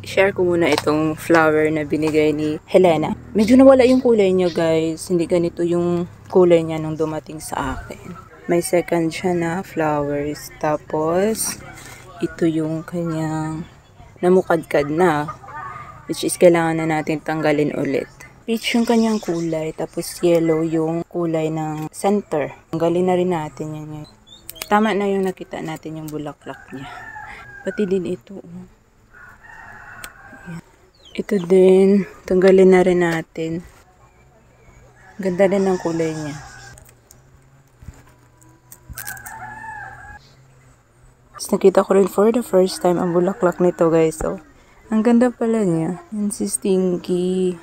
share ko muna itong flower na binigay ni Helena. Medyo nawala yung kulay niya guys. Hindi ganito yung kulay niya nung dumating sa akin. May second siya na flowers. Tapos, ito yung kanyang namukadkad na. Which is kailangan na natin tanggalin ulit. Peach yung kanyang kulay. Tapos yellow yung kulay ng center. Tanggalin na rin natin yan. Tama na yung nakita natin yung bulaklak niya. Pati din ito. Ito din, tanggalin na rin natin. Ganda rin ang kulay niya. Tapos nakita ko rin for the first time ang bulaklak nito guys. So, ang ganda pala niya. Yan si Stinky.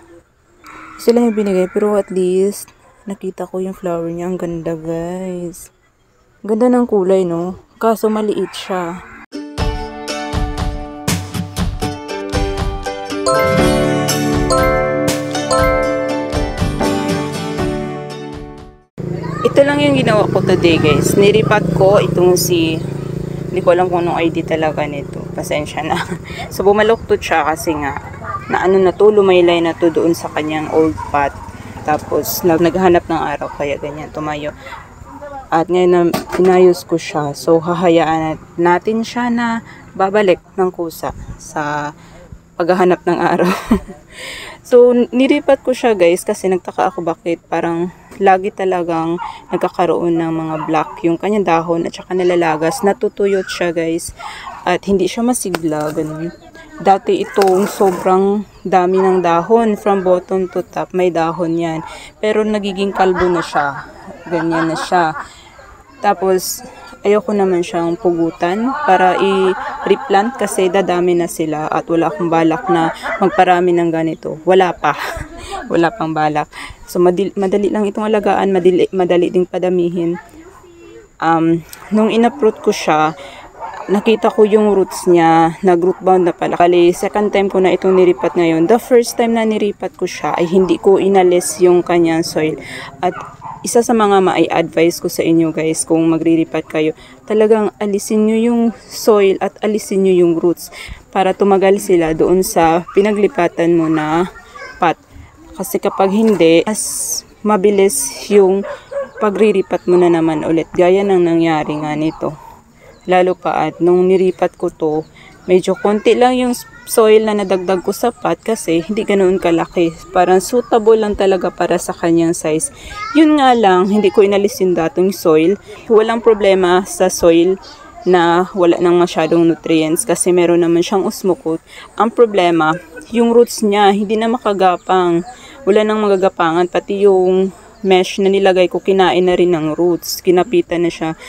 Sila yung binigay pero at least nakita ko yung flower niya. Ang ganda guys. Ganda ng kulay no. Kaso maliit siya. Ito lang yung ginawa ko today guys. Niripat ko itong hindi ko alam kung anong ID talaga nito. Pasensya na. So bumaluktot siya kasi nga lumaylay na to doon sa kanyang old pot. Tapos naghanap ng araw kaya ganyan tumayo. At ngayon na inayos ko siya. So hahayaan natin siya na babalik ng kusa sa paghahanap ng araw. So niripat ko siya guys kasi nagtaka ako bakit parang lagi talagang nagkakaroon ng mga black yung kanyang dahon at saka nalalagas. Natutuyot siya guys at hindi siya masigla. Ganun. Dati itong sobrang dami ng dahon from bottom to top. May dahon yan. Pero nagiging kalbo na siya. Ganyan na siya. Tapos ayoko naman siyang pugutan para i-replant kasi dadami na sila at wala akong balak na magparami ng ganito. Wala pa. Wala pang balak. So, madali lang itong alagaan, madali ding padamihin. Nung in-uproot ko siya, nakita ko yung roots niya, nag-root bound na pala. Kali, second time ko na itong niripat ngayon. The first time na niripat ko siya, ay hindi ko inalis yung kanyang soil. At isa sa mga mai-advise ko sa inyo guys, kung magriripat kayo, talagang alisin nyo yung soil at alisin nyo yung roots para tumagal sila doon sa pinaglipatan mo na pot. Kasi kapag hindi, mas mabilis yung pagriripat mo na naman ulit. Gaya ng nangyari nga nito. Lalo pa at nung niripat ko to, medyo konti lang yung soil na nadagdag ko sa pot kasi hindi ganoon kalaki. Parang suitable lang talaga para sa kanyang size. Yun nga lang, hindi ko inalis yung datong soil. Walang problema sa soil na wala nang masyadong nutrients kasi meron naman siyang osmocote. Ang problema, yung roots niya hindi na makagapang. Wala nang magagapangan. Pati yung mesh na nilagay ko, kinain na rin ng roots. Kinapitan na siya.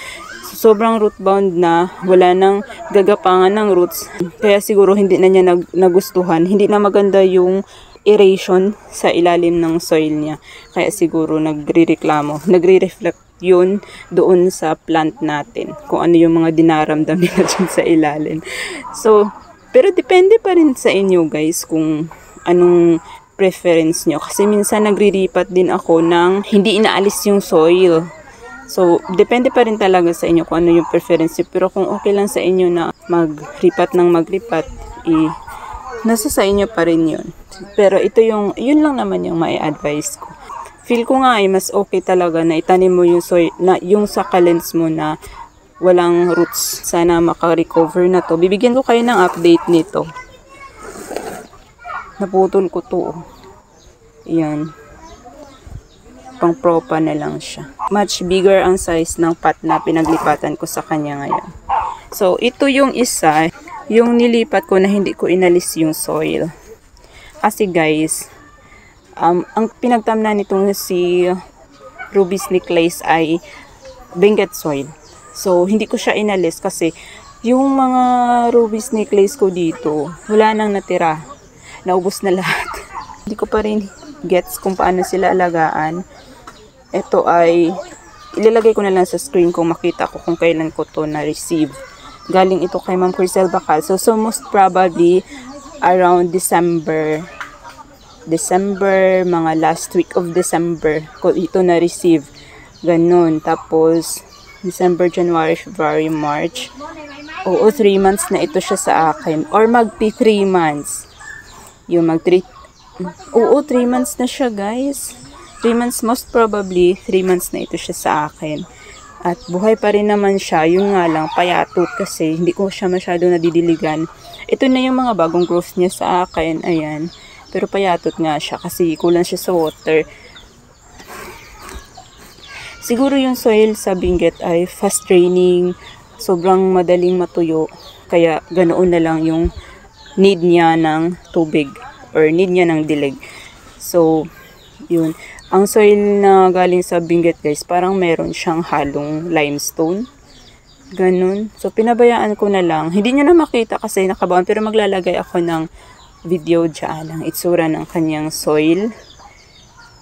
Sobrang root bound na. Wala nang gagapangan ng roots. Kaya siguro hindi na niya nagustuhan. Hindi na maganda yung aeration sa ilalim ng soil niya. Kaya siguro nagre-reklamo. Nagre-reflect yun doon sa plant natin. Kung ano yung mga dinaramdam nila dyan sa ilalim. So, pero depende pa rin sa inyo guys kung anong preference nyo. Kasi minsan nagriripat din ako ng hindi inaalis yung soil. So, depende pa rin talaga sa inyo kung ano yung preference nyo. Pero kung okay lang sa inyo na magripat ng magripat, nasa sa inyo pa rin yun. Pero ito yun lang naman yung mai-advise ko. Feel ko nga mas okay talaga na itanim mo yung soil, yung succulents mo na walang roots. Sana maka-recover na to. Bibigyan ko kayo ng update nito. Naputol ko to. Yan. Pang propa na lang siya. Much bigger ang size ng pot na pinaglipatan ko sa kanya ngayon. So, ito yung isa. Yung nilipat ko na hindi ko inalis yung soil. Kasi guys, ang pinagtamnan nitong si Ruby Snake Lace ay Benguet soil. So, hindi ko siya inalis kasi yung mga Ruby Snake Lace ko dito, wala nang natira. Naubos na lahat. Hindi ko pa rin gets kung paano sila alagaan. Ito ay ilalagay ko na lang sa screen kung makita ko kung kailan ko to na-receive. Galing ito kay Ma'am Crisel Bacal. So most probably around December, mga last week of December ko ito na-receive. Ganun. Tapos December, January, February, March, Oo, 3 months na ito siya sa akin. Or magpi 3 months. Yung Oo, 3 months na siya, guys. 3 months, most probably, 3 months na ito siya sa akin. At buhay pa rin naman siya. Yung nga lang, payatot kasi hindi ko siya masyado nadidiligan. Ito na yung mga bagong growth niya sa akin. Ayan. Pero payatot nga siya kasi kulang siya sa water. Siguro yung soil sa Benguet ay fast draining. Sobrang madaling matuyo. Kaya ganoon na lang yung need niya ng tubig. Or need niya ng dilig. So, yun. Ang soil na galing sa Benguet, guys, parang meron siyang halong limestone. Ganun. So, pinabayaan ko na lang. Hindi nyo na makita kasi nakabaon. Pero maglalagay ako ng video dyan. Ang itsura ng kanyang soil.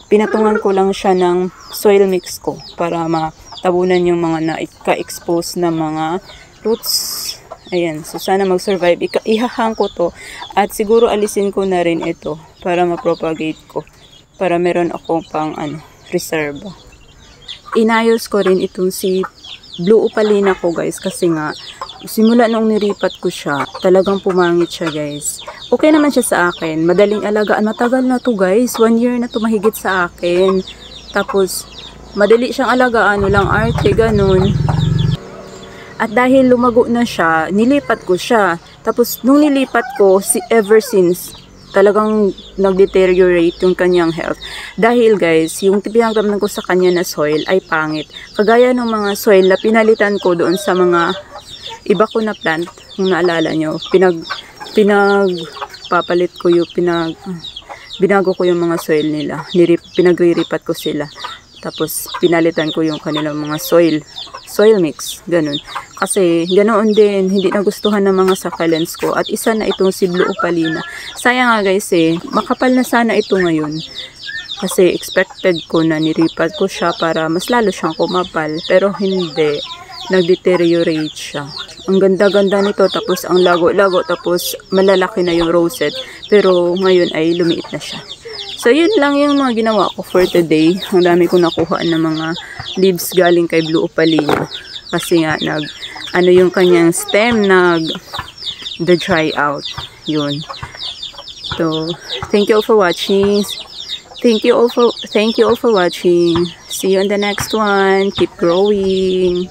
Pinatungan ko lang siya ng soil mix ko. Para matabunan yung mga na-expose na mga roots. Ayan. So, sana mag-survive. Ihahang ko to. At siguro alisin ko na rin ito. Para ma-propagate ko. Para meron akong pang reserve. Inayos ko rin itong si Blue Opalina ko, guys, kasi nga simula nung niripat ko siya, talagang pumangit siya, guys. Okay naman siya sa akin, madaling alagaan, matagal na to, guys, 1 year na to mahigit sa akin. Tapos madali siyang alagaan, walang arte, ganun. At dahil lumago na siya, nilipat ko siya. Tapos nung nilipat ko, ever since talagang nag-deteriorate yung kanyang health. Dahil, guys, yung pinagdamnan ko sa kanya na soil ay pangit. Kagaya ng mga soil na pinalitan ko doon sa mga iba ko na plant, kung naalala nyo, pinagpapalit ko yung, binago ko yung mga soil nila. Pinagre-ripat ko sila. Tapos, pinalitan ko yung kanilang mga soil mix, ganun. Kasi, ganoon din, hindi nagustuhan ng mga succulents ko. At isa na itong si Blue Opalina. Sayang nga, guys, makapal na sana ito ngayon. Kasi, expected ko na niripat ko siya para mas lalo siyang kumapal. Pero, hindi. Nag-deteriorate siya. Ang ganda-ganda nito, tapos ang lago-lago, tapos malalaki na yung rosette. Pero, ngayon ay lumiit na siya. So, yun lang yung mga ginawa ko for today. Ang dami ko nakuha ng mga leaves galing kay Blue Opalina. Kasi nga, yung kanyang stem, the dry out. Yun. So, thank you all for watching. Thank you all for watching. See you on the next one. Keep growing.